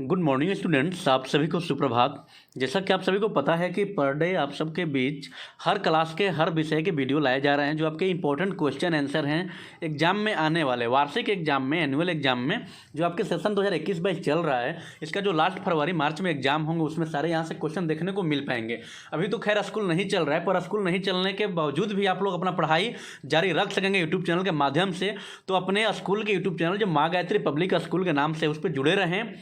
Good morning students, आप सभी को सुप्रभात। जैसा कि आप सभी को पता है कि पर डे आप सबके बीच हर क्लास के हर विषय के वीडियो लाए जा रहे हैं जो आपके इंपॉर्टेंट क्वेश्चन आंसर हैं एग्जाम में आने वाले वार्षिक एग्जाम में, एनुअल एग्जाम में जो आपके सेशन 2021-22 चल रहा है। इसका जो लास्ट फरवरी मार्च में एग्जाम होंगे उसमें सारे यहाँ से क्वेश्चन देखने को मिल पाएंगे। अभी तो खैर स्कूल नहीं चल रहा है, पर स्कूल नहीं चलने के बावजूद भी आप लोग अपना पढ़ाई जारी रख सकेंगे यूट्यूब चैनल के माध्यम से। तो अपने स्कूल के यूट्यूब चैनल जो माँ गायत्री पब्लिक स्कूल के नाम से उस पर जुड़े रहें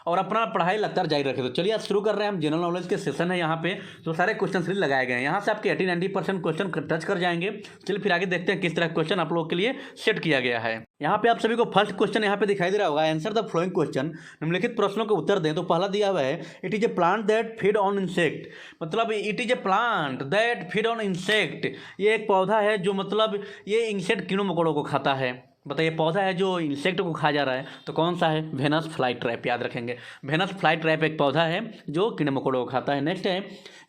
और अपना पढ़ाई लगातार जारी रखें। तो चलिए आज शुरू कर रहे हैं हम। जनरल नॉलेज के सेशन है यहाँ पे, तो सारे क्वेश्चन सीरीज लगाए गए हैं। यहाँ से आपके 80-90% क्वेश्चन टच कर जाएंगे। चलिए फिर आगे देखते हैं किस तरह क्वेश्चन आप लोगों के लिए सेट किया गया है। यहाँ पे आप सभी को फर्स्ट क्वेश्चन यहाँ पे दिखाई दे रहा होगा, आंसर द फ्लोइंग क्वेश्चन, निम्नलिखित प्रश्नों के उत्तर दें। तो पहला दिया हुआ है, it is a plant that feed on insect. मतलब it is a plant that feed on insect, ये एक पौधा है जो मतलब ये इंसेक्ट कीड़ों मकोड़ों को खाता है। बताइए पौधा है जो इंसेक्ट को खा जा रहा है, तो कौन सा है? वेनस फ्लाई ट्रैप, याद रखेंगे। वेनस फ्लाई ट्रैप एक पौधा है जो कीड़े मकोड़ों को खाता है। नेक्स्ट है,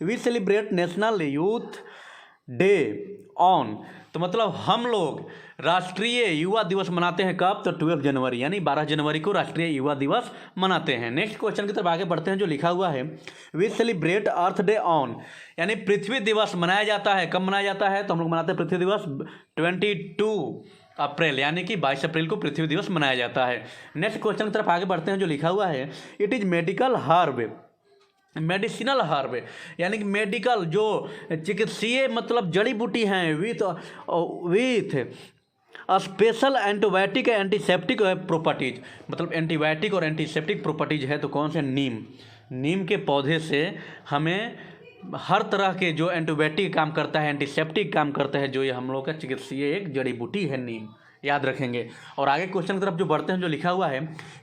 we celebrate National Youth Day on. तो मतलब हम लोग राष्ट्रीय युवा दिवस मनाते हैं कब? तो 12 जनवरी, यानी 12 जनवरी को राष्ट्रीय युवा दिवस मनाते हैं। नेक्स्ट क्वेश्चन की तरफ आगे बढ़ते हैं जो लिखा हुआ है, we celebrate Earth Day on, यानी पृथ्वी दिवस मनाया जाता है। कब मनाया जाता है? तो हम लोग मनाते हैं पृथ्वी दिवस 22 अप्रैल, यानी कि 22 अप्रैल को पृथ्वी दिवस मनाया जाता है। नेक्स्ट क्वेश्चन की तरफ आगे बढ़ते हैं जो लिखा हुआ है, it is medical herb, medicinal herb, यानी कि मेडिकल जो चिकित्सीय मतलब जड़ी बूटी हैं with special antibiotic antiseptic properties. मतलब एंटीबायोटिक और एंटीसेप्टिक प्रॉपर्टीज है, तो कौन से? नीम के पौधे से हमें हर तरह के जो एंटीबायोटिक काम करता है, एंटीसेप्टिक काम करता है, जो ये हम लोग का चिकित्सीय एक जड़ी बूटी है नीम, याद रखेंगे। और आगे क्वेश्चन की तरफ जो बढ़ते हैं जो लिखा हुआ है,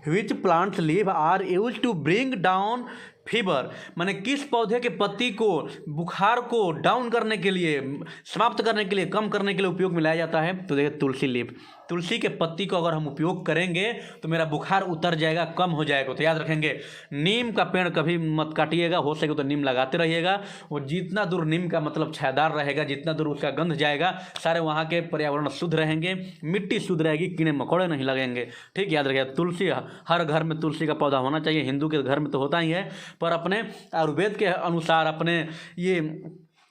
which plants leave are use to bring down fever, माने किस पौधे के पत्ती को बुखार को डाउन करने के लिए, समाप्त करने के लिए, कम करने के लिए उपयोग में लाया जाता है? तो देखिए तुलसी लीफ, तुलसी के पत्ती को अगर हम उपयोग करेंगे तो मेरा बुखार उतर जाएगा, कम हो जाएगा। तो याद रखेंगे, नीम का पेड़ कभी मत काटिएगा, हो सके तो नीम लगाते रहिएगा। और जितना दूर नीम का मतलब छायादार रहेगा, जितना दूर उसका गंध जाएगा, सारे वहाँ के पर्यावरण शुद्ध रहेंगे, मिट्टी शुद्ध रहेगी, कीड़े मकोड़े नहीं लगेंगे। ठीक, याद रखिएगा। तुलसी, हर घर में तुलसी का पौधा होना चाहिए। हिंदू के घर में तो होता ही है, पर अपने आयुर्वेद के अनुसार, अपने ये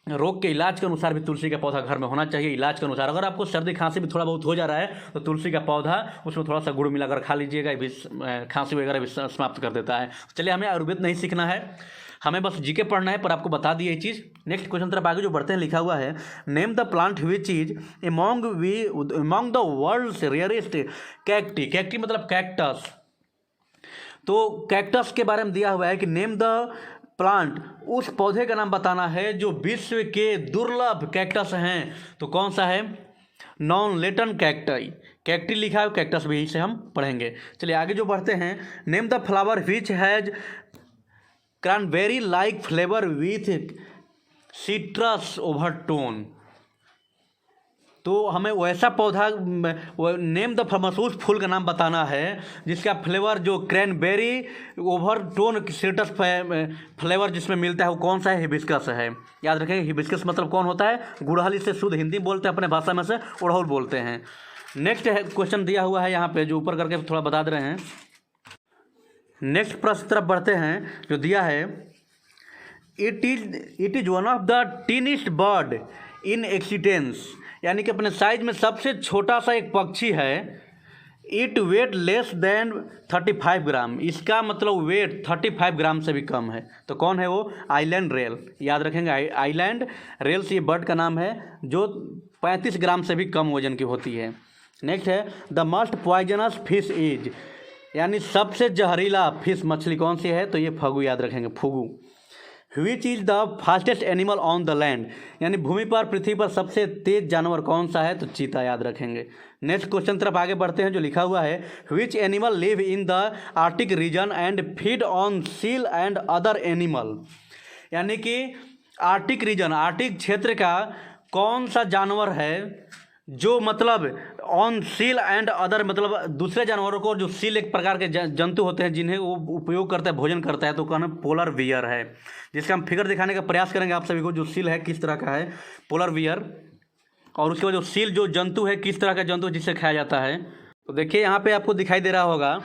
रोग के इलाज के अनुसार भी तुलसी का पौधा घर में होना चाहिए। इलाज के अनुसार अगर आपको सर्दी खांसी भी थोड़ा बहुत हो जा रहा है तो तुलसी का पौधा, उसमें थोड़ा सा गुड़ मिलाकर खा लीजिएगा, भी खांसी वगैरह भी समाप्त कर देता है। चलिए, हमें आयुर्वेद नहीं सीखना है, हमें बस जीके पढ़ना है, पर आपको बता दिए ये चीज़। नेक्स्ट क्वेश्चन तरफ आगे जो बढ़ते हैं, लिखा हुआ है, name the plant which is among the world's rarest cacti. Cacti मतलब कैक्टस। तो कैक्टस के बारे में दिया हुआ है कि नेम द प्लांट, उस पौधे का नाम बताना है जो विश्व के दुर्लभ कैक्टस हैं। तो कौन सा है? नॉन लेटन कैक्टाई, कैक्टी लिखा है, कैक्टस भी से हम पढ़ेंगे। चलिए आगे जो बढ़ते हैं, name the flower which has cranberry like flavour with citrus overtone. तो हमें वैसा पौधा, नेम द फ्लावर, उस फूल का नाम बताना है जिसका फ्लेवर जो क्रैनबेरी ओवरटोन सिट्रस फ्लेवर जिसमें मिलता है, वो कौन सा है? हिबिस्कस है। याद रखें, हिबिस्कस मतलब कौन होता है? गुड़हल, इसे शुद्ध हिंदी बोलते हैं, अपने भाषा में से उड़हुल बोलते हैं। नेक्स्ट क्वेश्चन दिया हुआ है यहाँ पे, जो ऊपर करके थोड़ा बता दे रहे हैं। नेक्स्ट प्रश्न तरफ बढ़ते हैं जो दिया है, it is one of the teeniest bird in existence, यानी कि अपने साइज में सबसे छोटा सा एक पक्षी है। इट वेट लेस देन 35 ग्राम, इसका मतलब वेट 35 ग्राम से भी कम है। तो कौन है वो? आइलैंड रेल, याद रखेंगे। आइलैंड रेल से ये बर्ड का नाम है जो 35 ग्राम से भी कम वजन की होती है। नेक्स्ट है, the most poisonous fish is, यानी सबसे जहरीला फिश मछली कौन सी है? तो ये फगू, याद रखेंगे, fugu. Which is the fastest animal on the land, यानी भूमि पर, पृथ्वी पर सबसे तेज जानवर कौन सा है? तो चीता, याद रखेंगे। नेक्स्ट क्वेश्चन तरफ आगे बढ़ते हैं जो लिखा हुआ है, which animal live in the Arctic region and feed on seal and other animal, यानी कि आर्टिक रीजन, आर्टिक क्षेत्र का कौन सा जानवर है जो मतलब ऑन सील एंड अदर, मतलब दूसरे जानवरों को, जो सील एक प्रकार के जंतु होते हैं जिन्हें वो उपयोग करता है, भोजन करता है, तो कहना पोलर बियर है। जिसका हम फिगर दिखाने का प्रयास करेंगे आप सभी को, जो सील है किस तरह का है, पोलर बियर, और उसके बाद जो सील जो जंतु है किस तरह का जंतु है जिससे खाया जाता है। तो देखिए यहाँ पे आपको दिखाई दे रहा होगा,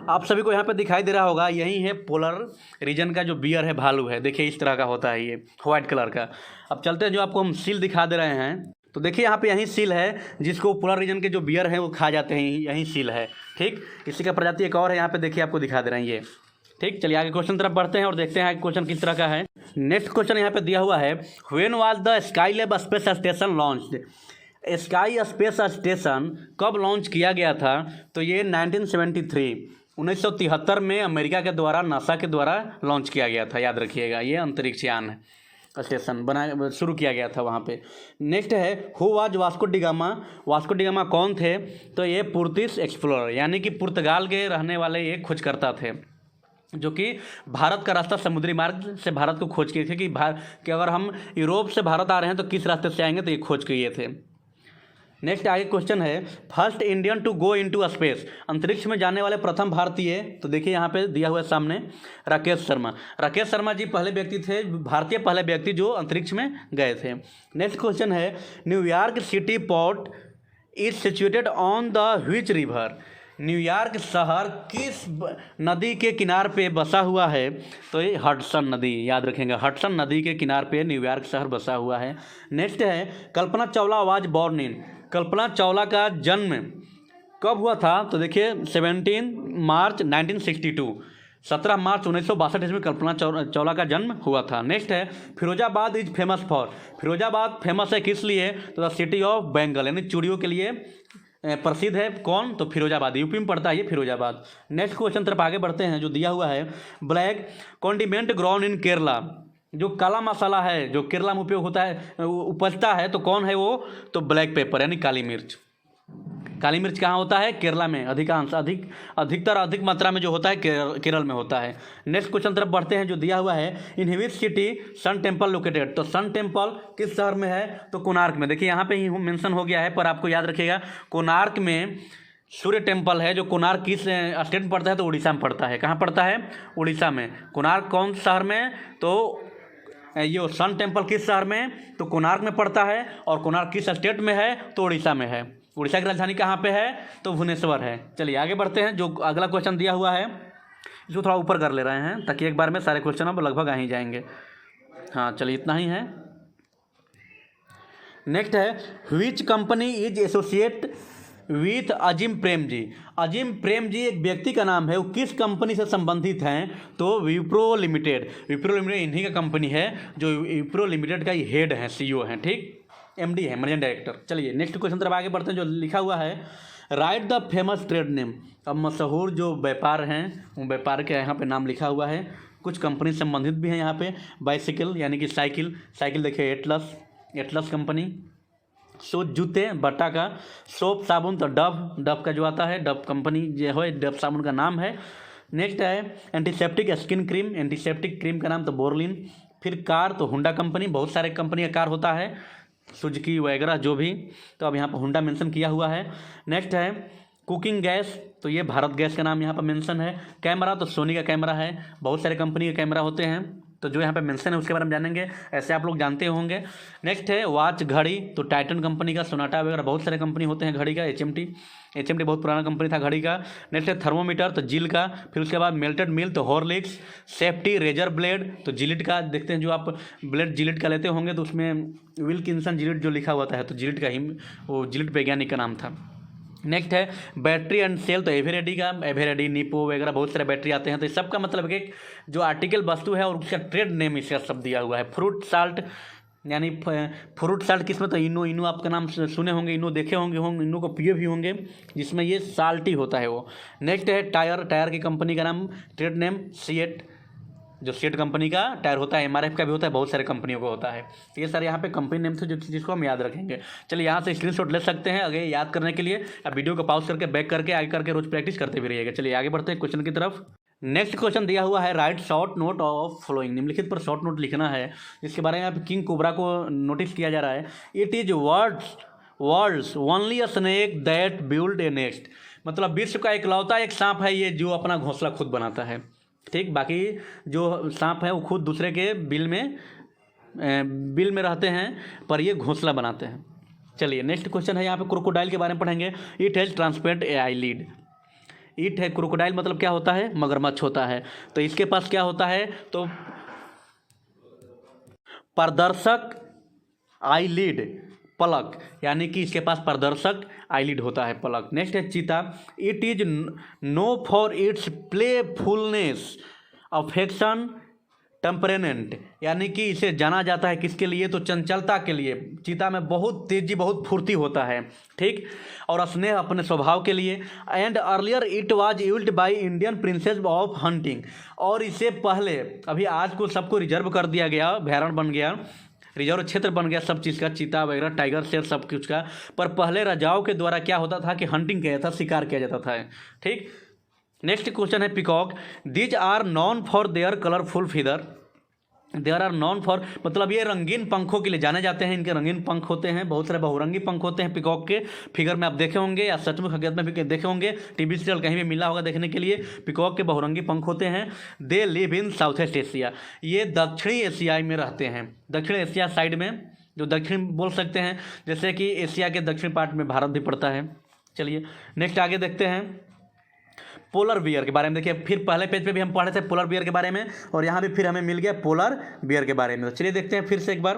आप सभी को यहाँ पे दिखाई दे रहा होगा, यही है पोलर रीजन का जो बियर है, भालू है। देखिए इस तरह का होता है ये, व्हाइट कलर का। अब चलते हैं, जो आपको हम सील दिखा दे रहे हैं, तो देखिए यहाँ पे यही सील है जिसको पोलर रीजन के जो बियर हैं वो खा जाते हैं, यही सील है। ठीक, इसी का प्रजाति एक और है, यहाँ पे देखिए आपको दिखा दे रहे हैं ये। ठीक, चलिए आगे क्वेश्चन तरफ बढ़ते हैं और देखते हैं क्वेश्चन किस तरह का है। नेक्स्ट क्वेश्चन यहाँ पे दिया हुआ है, when was the Skylab space station launched. Sky space station कब लॉन्च किया गया था? तो ये 1973 में अमेरिका के द्वारा, नासा के द्वारा लॉन्च किया गया था। याद रखिएगा, ये अंतरिक्ष यान है, स्टेशन बना शुरू किया गया था वहाँ पे। नेक्स्ट है, who was Vasco da Gama. Vasco da Gama कौन थे? तो ये पुर्तगीज एक्सप्लोरर, यानी कि पुर्तगाल के रहने वाले एक खोजकर्ता थे, जो कि भारत का रास्ता, समुद्री मार्ग से भारत को खोज किए थे कि अगर हम यूरोप से भारत आ रहे हैं तो किस रास्ते से आएंगे, तो ये खोज किए थे। नेक्स्ट आगे क्वेश्चन है, first Indian to go into space. अंतरिक्ष में जाने वाले प्रथम भारतीय, तो देखिए यहाँ पे दिया हुआ है सामने, राकेश शर्मा। राकेश शर्मा जी पहले व्यक्ति थे, भारतीय पहले व्यक्ति जो अंतरिक्ष में गए थे। नेक्स्ट क्वेश्चन है, New York city port is situated on the which river. New York शहर किस नदी के किनार पे बसा हुआ है? तो ये हडसन नदी, याद रखेंगे, हडसन नदी के किनार पे न्यूयॉर्क शहर बसा हुआ है। नेक्स्ट है, Kalpana Chawla was born in. Kalpana Chawla का जन्म कब हुआ था? तो देखिए 17 मार्च 1962, 17 मार्च 1962 में कल्पना चावला का जन्म हुआ था। नेक्स्ट है, Firozabad is famous for. Firozabad famous है किस लिए? तो द सिटी ऑफ बेंगल, यानी चूड़ियों के लिए प्रसिद्ध है। कौन? तो फिरोजाबाद, यूपी में पड़ता है ये फिरोजाबाद। नेक्स्ट क्वेश्चन तरफ आगे बढ़ते हैं, जो दिया हुआ है, black condiment grown in Kerala. जो काला मसाला है जो केरला में उपयोग होता है, उपजता है, तो कौन है वो? तो ब्लैक पेपर, यानी काली मिर्च। काली मिर्च कहाँ होता है? केरला में, अधिकांश, अधिक मात्रा में जो होता है केरल में होता है। नेक्स्ट क्वेश्चन तरफ बढ़ते हैं, जो दिया हुआ है, in which city sun temple located. तो सन टेम्पल किस शहर में है? तो कोणार्क में। देखिए यहाँ पे ही मेंशन हो गया है, पर आपको याद रखिएगा, कोणार्क में सूर्य टेम्पल है। जो कोणार्क किस स्टेट में पड़ता है? तो उड़ीसा में पड़ता है। कहाँ पड़ता है? उड़ीसा में। कोणार्क कौन शहर में? तो ये सन टेम्पल किस शहर में? तो कोणार्क में पड़ता है। और कोणार्क किस स्टेट में है? तो उड़ीसा में है। उड़ीसा की राजधानी कहाँ पे है? तो भुवनेश्वर है। चलिए आगे बढ़ते हैं, जो अगला क्वेश्चन दिया हुआ है, इसको थोड़ा ऊपर कर ले रहे हैं ताकि एक बार में सारे क्वेश्चन अब लगभग आ ही जाएंगे। हाँ चलिए, इतना ही है। नेक्स्ट है, which company is associate with Azim Premji. Azim Premji एक व्यक्ति का नाम है, वो किस कंपनी से संबंधित हैं? तो विप्रो लिमिटेड। विप्रो लिमिटेड इन्हीं का कंपनी है, जो विप्रो लिमिटेड का ही हेड है, CEO हैं। ठीक, MD है, मैनेजिंग डायरेक्टर। चलिए नेक्स्ट क्वेश्चन तरफ आगे बढ़ते हैं, जो लिखा हुआ है, right the famous trade name. अब मशहूर जो व्यापार हैं, वो व्यापार के यहाँ पे नाम लिखा हुआ है। कुछ कंपनी संबंधित भी हैं यहाँ पे। बाइसिकल, यानी कि साइकिल देखिए, एटलस कंपनी। शूज, जूते, बाटा का। सोप, साबुन, तो डव का जो आता है, डव कंपनी जो है, डव साबुन का नाम है। नेक्स्ट है, antiseptic skin cream. Antiseptic cream का नाम तो बोरलिन। फिर कार, तो होंडा कंपनी, बहुत सारे कंपनी का कार होता है, सुजुकी वगैरह जो भी, तो अब यहाँ पर होंडा मेंशन किया हुआ है। नेक्स्ट है, कुकिंग गैस, तो ये भारत गैस का नाम यहाँ पर मेंशन है। कैमरा, तो सोनी का कैमरा है, बहुत सारे कंपनी के कैमरा होते हैं, तो जो यहाँ पे मेंशन है उसके बारे में जानेंगे, ऐसे आप लोग जानते होंगे। नेक्स्ट है, वॉच, घड़ी, तो टाइटन कंपनी का, सोनाटा वगैरह बहुत सारे कंपनी होते हैं घड़ी का। HMT बहुत पुराना कंपनी था घड़ी का। नेक्स्ट है, थर्मोमीटर, तो जिल का। फिर उसके बाद मेल्टेड मिल, तो हॉर्लिक्स। सेफ्टी, रेजर ब्लेड, तो जिलिट का। देखते हैं जो आप ब्लेड जिलिट का लेते होंगे तो उसमें विल्किंसन जिलिट जो लिखा हुआ है, तो जिलिट का ही, वो जिलिट वैज्ञानिक का नाम था। नेक्स्ट है, बैटरी एंड सेल, तो एवरेडी, निपो वगैरह बहुत सारे बैटरी आते हैं। तो इस सब का मतलब है कि जो आर्टिकल वस्तु है और उसका ट्रेड नेम इसका सब दिया हुआ है। फ्रूट साल्ट, यानी फ्रूट साल्ट किसमें? तो इनो आपका नाम सुने होंगे, इनो देखे होंगे, इनो को पिए भी होंगे, जिसमें ये साल्टी होता है वो। नेक्स्ट है, टायर की कंपनी का नाम, ट्रेड नेम सीएट, जो सीएट कंपनी का टायर होता है। MRF का भी होता है, बहुत सारे कंपनियों को होता है। तो ये सारे यहाँ पे कंपनी नेम थे जिसको हम याद रखेंगे। चलिए यहाँ से स्क्रीनशॉट ले सकते हैं आगे याद करने के लिए। अब वीडियो को पॉज करके बैक करके आगे करके रोज प्रैक्टिस करते भी रहिएगा। चलिए आगे बढ़ते हैं क्वेश्चन की तरफ। नेक्स्ट क्वेश्चन दिया हुआ है, write short note of flowing. निम्नलिखित पर शॉर्ट नोट लिखना है, जिसके बारे में आप किंग कोबरा को नोटिस किया जा रहा है। It is world's only a snake that build a nest. मतलब विश्व का इकलौता एक सांप है ये, जो अपना घोंसला खुद बनाता है। ठीक, बाकी जो सांप है वो खुद दूसरे के बिल में रहते हैं, पर ये घोंसला बनाते हैं। चलिए नेक्स्ट क्वेश्चन है, यहाँ पे क्रोकोडाइल के बारे में पढ़ेंगे। It has transparent eyelid. It है, क्रोकोडाइल मतलब क्या होता है, मगरमच्छ होता है। तो इसके पास क्या होता है, तो प्रदर्शक आईलिड, पलक, यानी कि इसके पास प्रदर्शक आईलिड होता है, पलक। नेक्स्ट है चीता, it is known for its playfulness, affection, temperament, यानी कि इसे जाना जाता है किसके लिए, तो चंचलता के लिए। चीता में बहुत तेजी, बहुत फुर्ती होता है, ठीक, और स्नेह अपने स्वभाव के लिए। And earlier it was used by Indian princess of hunting, और इससे पहले, अभी आज को सबको रिजर्व कर दिया गया, अभयारण्य बन गया, रिजर्व क्षेत्र बन गया सब चीज़ का, चीता वगैरह, टाइगर, शेर, सब कुछ का। पर पहले राजाओं के द्वारा क्या होता था कि हंटिंग किया जाता था, शिकार किया जाता था, ठीक। नेक्स्ट क्वेश्चन है peacock, these are known for their colourful feather, there are known for मतलब ये रंगीन पंखों के लिए जाने जाते हैं, इनके रंगीन पंख होते हैं, बहुत सारे बहुरंगी पंख होते हैं पिकॉक के। फिगर में आप देखे होंगे या सचमुच हकीकत में भी देखे होंगे, टीवी सीरियल कहीं भी मिला होगा देखने के लिए, पिकॉक के बहुरंगी पंख होते हैं। They live in south east Asia, ये दक्षिणी एशियाई में रहते हैं, दक्षिण एशिया साइड में, जो दक्षिण बोल सकते हैं, जैसे कि एशिया के दक्षिण पार्ट में भारत भी पड़ता है। चलिए नेक्स्ट आगे देखते हैं, पोलर बियर के बारे में। देखिए फिर पहले पेज पे भी हम पढ़े थे पोलर बियर के बारे में, और यहाँ भी फिर हमें मिल गया पोलर बियर के बारे में। तो चलिए देखते हैं फिर से एक बार,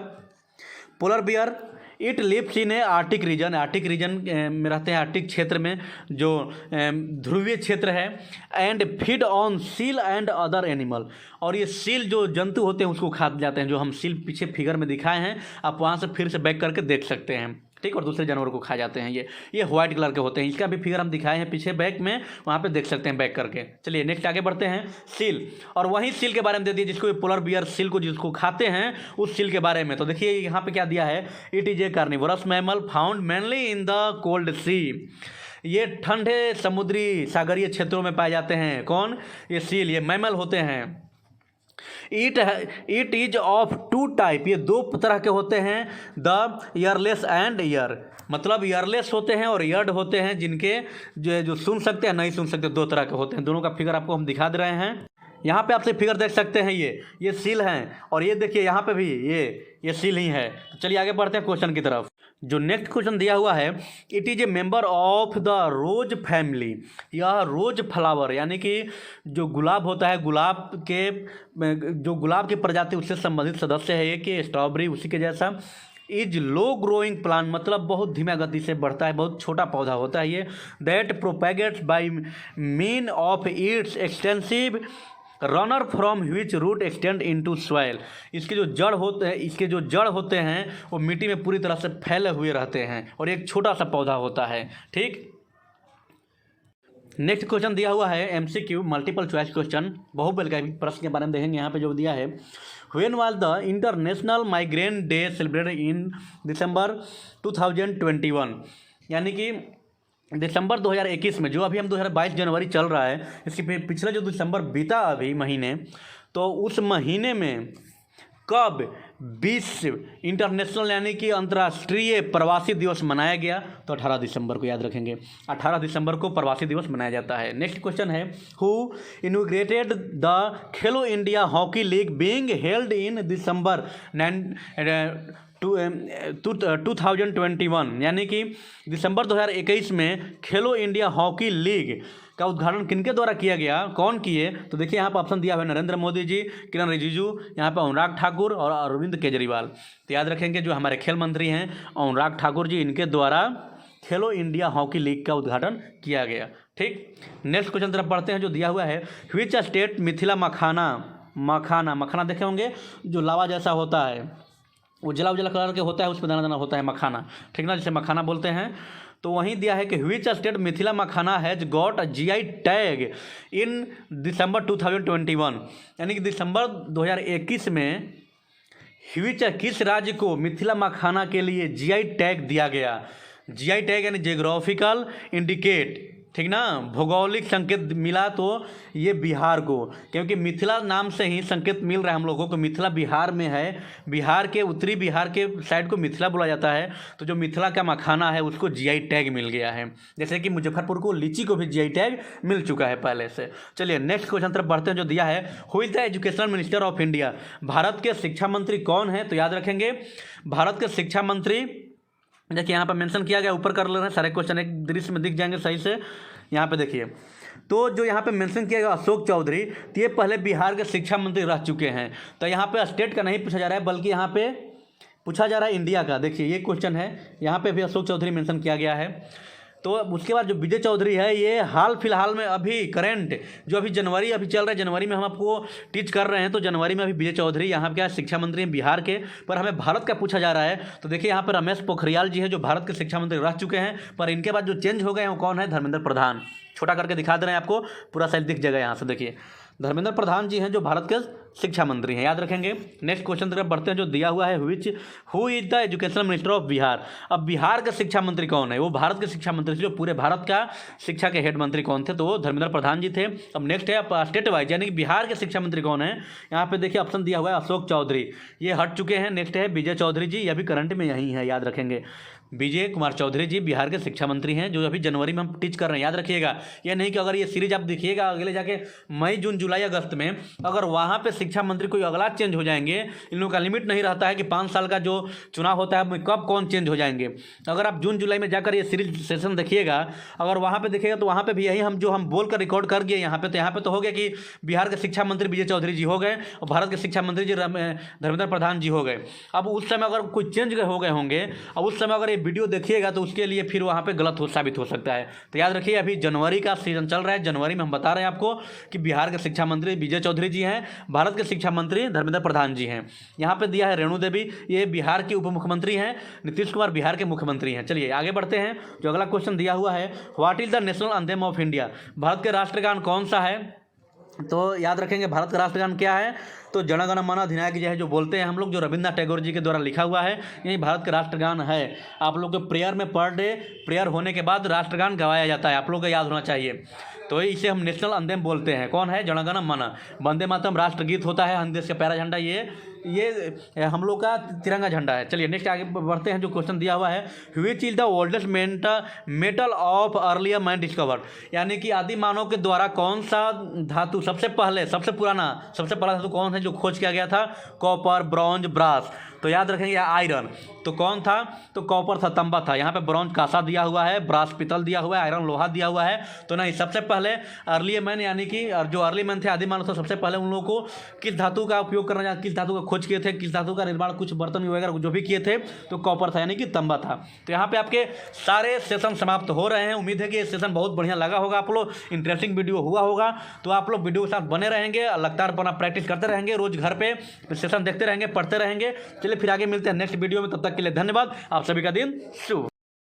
polar bear it lives in a arctic region, arctic region में रहते हैं, आर्टिक क्षेत्र में जो ध्रुवीय क्षेत्र है। And feed on seal and other animal, और ये सील जो जंतु होते हैं उसको खा जाते हैं, जो हम सील पीछे फिगर में दिखाए हैं, आप वहाँ से फिर से बैक करके देख सकते हैं, ठीक, और दूसरे जानवरों को खा जाते हैं। ये व्हाइट कलर के होते हैं, इसका भी फिगर हम दिखाए हैं पीछे बैक में, वहाँ पे देख सकते हैं बैक करके। चलिए नेक्स्ट आगे बढ़ते हैं, सील, और वही सील के बारे में दे दिए जिसको पोलर बियर सील को जिसको खाते हैं, उस सील के बारे में। तो देखिए यहाँ पे क्या दिया है, it is a carnivorous mammal found mainly in the cold sea, ये ठंडे समुद्री सागरीय क्षेत्रों में पाए जाते हैं। कौन, ये सील, ये मैमल होते हैं। It is of two type, ये दो तरह के होते हैं, द ईयरलेस एंड ईयर, मतलब ईयरलेस होते हैं और ईयर्ड होते हैं, जिनके जो सुन सकते हैं नहीं सुन सकते, दो तरह के होते हैं। दोनों का फिगर आपको हम दिखा दे रहे हैं, यहाँ पे आपसे फिगर देख सकते हैं, ये सील हैं, और ये देखिए यहाँ पे भी ये सील ही है। तो चलिए आगे बढ़ते हैं क्वेश्चन की तरफ। जो नेक्स्ट क्वेश्चन दिया हुआ है, it is a member of the rose family, यह रोज फ्लावर, यानी कि जो गुलाब होता है, जो गुलाब की प्रजाति उससे संबंधित सदस्य है ये, कि स्ट्रॉबेरी उसी के जैसा। इज लो ग्रोइंग प्लांट, मतलब बहुत धीमा गति से बढ़ता है, बहुत छोटा पौधा होता है ये। That propagates by mean of its extensive runner from which root extend into soil, इसके जो जड़ होते हैं वो मिट्टी में पूरी तरह से फैले हुए रहते हैं, और एक छोटा सा पौधा होता है, ठीक। नेक्स्ट क्वेश्चन दिया हुआ है MCQ मल्टीपल चॉइस क्वेश्चन, बहुबल का प्रश्न के बारे में देखेंगे। यहाँ पे जो दिया है, when was the international migraine day celebrated in December 2021, यानी कि दिसंबर 2021 में, जो अभी हम 2022 जनवरी चल रहा है, इसके पिछले जो दिसंबर बीता अभी महीने, तो उस महीने में कब विश्व इंटरनेशनल यानी कि अंतर्राष्ट्रीय प्रवासी दिवस मनाया गया, तो 18 दिसंबर को याद रखेंगे, 18 दिसंबर को प्रवासी दिवस मनाया जाता है। नेक्स्ट क्वेश्चन है, who inaugurated the Khelo India hockey league being held in December 2021, यानी कि दिसंबर 2021 में खेलो इंडिया हॉकी लीग का उद्घाटन किनके द्वारा किया गया, कौन किए, तो देखिए यहाँ पर ऑप्शन दिया हुआ है, नरेंद्र मोदी जी, किरण रिजिजू, यहाँ पर अनुराग ठाकुर और अरविंद केजरीवाल। तो याद रखेंगे जो हमारे खेल मंत्री हैं अनुराग ठाकुर जी, इनके द्वारा खेलो इंडिया हॉकी लीग का उद्घाटन किया गया, ठीक। नेक्स्ट क्वेश्चन तरफ पढ़ते हैं, जो दिया हुआ है, व्हिच स्टेट मिथिला मखाना देखे होंगे, जो लावा जैसा होता है, उजला कलर के होता है, उसमें दाना दाना होता है, मखाना, ठीक ना, जिसे मखाना बोलते हैं। तो वहीं दिया है कि which state Mithila makhana has got GI tag in December 2021, यानी कि दिसंबर 2021 में किस राज्य को मिथिला मखाना के लिए GI टैग दिया गया। GI टैग यानी जियोग्राफिकल इंडिकेट, ठीक ना, भौगोलिक संकेत मिला, तो ये बिहार को, क्योंकि मिथिला नाम से ही संकेत मिल रहा है हम लोगों को, मिथिला बिहार में है, बिहार के उत्तरी बिहार के साइड को मिथिला बोला जाता है, तो जो मिथिला का मखाना है उसको GI टैग मिल गया है, जैसे कि मुजफ्फरपुर को लीची को भी GI टैग मिल चुका है पहले से। चलिए नेक्स्ट क्वेश्चन तरफ बढ़ते हैं, जो दिया है, who is the education minister of India, Bharat के शिक्षा मंत्री कौन है, तो याद रखेंगे भारत के शिक्षा मंत्री, देखिए यहाँ पर मेंशन किया गया, ऊपर कर ले रहे हैं, सारे क्वेश्चन एक दृश्य में दिख जाएंगे सही से। यहाँ पे देखिए, तो जो यहाँ पे मेंशन किया गया अशोक चौधरी, तो ये पहले बिहार के शिक्षा मंत्री रह चुके हैं। तो यहाँ पे स्टेट का नहीं पूछा जा रहा है, बल्कि यहाँ पे पूछा जा रहा है इंडिया का। देखिए ये क्वेश्चन है, यहाँ पे भी अशोक चौधरी मेंशन किया गया है। तो उसके बाद जो विजय चौधरी है, ये हाल फिलहाल में अभी करेंट जो अभी जनवरी अभी चल रहा है, जनवरी में हम आपको टीच कर रहे हैं, तो जनवरी में अभी विजय चौधरी यहाँ क्या शिक्षा मंत्री हैं बिहार के। पर हमें भारत का पूछा जा रहा है, तो देखिए यहाँ पर रमेश पोखरियाल जी हैं जो भारत के शिक्षा मंत्री रह चुके हैं, पर इनके बाद जो चेंज हो गए हैं वो कौन है? धर्मेंद्र प्रधान। छोटा करके दिखा दे रहे हैं आपको, पूरा साइज दिख जाएगा यहाँ से। देखिए धर्मेंद्र प्रधान जी हैं जो भारत के शिक्षा मंत्री हैं, याद रखेंगे। नेक्स्ट क्वेश्चन तरफ बढ़ते हैं, जो दिया हुआ है who is the education minister of Bihar. अब बिहार के शिक्षा मंत्री कौन है? वो भारत के शिक्षा मंत्री थे, जो पूरे भारत का शिक्षा के हेड मंत्री कौन थे? तो वो धर्मेंद्र प्रधान जी थे। अब नेक्स्ट है स्टेट वाइज, यानी कि बिहार के शिक्षा मंत्री कौन है? यहाँ पे देखिए ऑप्शन दिया हुआ है अशोक चौधरी, ये हट चुके हैं। नेक्स्ट है विजय चौधरी जी, ये अभी करंट में यही है, याद रखेंगे। विजय कुमार चौधरी जी बिहार के शिक्षा मंत्री हैं, जो अभी जनवरी में हम टीच कर रहे हैं, याद रखिएगा। ये नहीं कि अगर ये सीरीज आप देखिएगा अगले जाके मई जून जुलाई अगस्त में, अगर वहाँ पे शिक्षा मंत्री कोई अगला चेंज हो जाएंगे, इन लोगों का लिमिट नहीं रहता है कि 5 साल का जो चुनाव होता है कब कौन चेंज हो जाएंगे। अगर आप जून जुलाई में जाकर ये सीरीज सेशन देखिएगा, अगर वहाँ पर देखिएगा तो वहाँ पर भी यही हम बोल कर रिकॉर्ड कर गए यहाँ पे तो हो गया कि बिहार के शिक्षा मंत्री विजय चौधरी जी हो गए और भारत के शिक्षा मंत्री जी धर्मेंद्र प्रधान जी हो गए। अब उस समय अगर कोई चेंज हो गए होंगे, अब उस समय अगर ये वीडियो देखिएगा तो उसके लिए फिर वहाँ पे गलत साबित हो सकता है। तो याद रखिए अभी जनवरी का सीजन चल रहा है, जनवरी में हम बता रहे हैं आपको कि बिहार के शिक्षा मंत्री विजय चौधरी जी हैं, भारत के शिक्षा मंत्री धर्मेंद्र प्रधान जी हैं। यहाँ पे दिया है रेणु देवी, ये बिहार की उप मुख्यमंत्री हैं, नीतीश कुमार बिहार के मुख्यमंत्री हैं। चलिए आगे बढ़ते हैं, जो अगला क्वेश्चन दिया हुआ है, what is the national anthem of India. Bharat के राष्ट्रगान कौन सा है? तो याद रखेंगे भारत का राष्ट्रगान क्या है? तो जन गण मन अधिनायक जय है जो बोलते हैं हम लोग, जो रविन्द्रनाथ टैगोर जी के द्वारा लिखा हुआ है, यही भारत का राष्ट्रगान है। आप लोग के प्रेयर में पर डे प्रेयर होने के बाद राष्ट्रगान गवाया जाता है, आप लोग को याद होना चाहिए। तो इसे हम नेशनल एंथम बोलते हैं। कौन है? जन गण मन। वंदे मातरम राष्ट्रगीत होता है, हम देश का प्यारा झंडा ये हम लोग का तिरंगा झंडा है। चलिए नेक्स्ट आगे बढ़ते हैं, जो क्वेश्चन दिया हुआ है, which is the oldest metal of earlier man discovered. यानी कि आदि मानव के द्वारा कौन सा धातु सबसे पहला धातु कौन है जो खोज किया गया था? Copper, bronze, brass. तो याद रखेंगे आयरन। तो कौन था? तो कॉपर था, तांबा था। यहाँ पे ब्रॉन्ज कांसा दिया हुआ है, ब्रास पीतल दिया हुआ है, आयरन लोहा दिया हुआ है। तो नहीं, सबसे पहले अर्ली मैन यानी कि जो अर्ली मैन थे, आदि मानव था, सबसे पहले उन लोगों को किस धातु का उपयोग करना, किस धातु का खोज किए थे, किस धातु का निर्माण, कुछ बर्तन वगैरह जो भी किए थे, तो कॉपर था यानी कि तांबा था। तो यहाँ पे आपके सारे सेशन समाप्त हो रहे हैं। उम्मीद है कि ये सेशन बहुत बढ़िया लगा होगा, आप लोग इंटरेस्टिंग वीडियो हुआ होगा। तो आप लोग वीडियो के साथ बने रहेंगे, लगातार अपना प्रैक्टिस करते रहेंगे, रोज घर पे सेशन देखते रहेंगे, पढ़ते रहेंगे। चलिए फिर आगे मिलते हैं नेक्स्ट वीडियो में, तब तक के लिए धन्यवाद। आप सभी का दिन शुभ।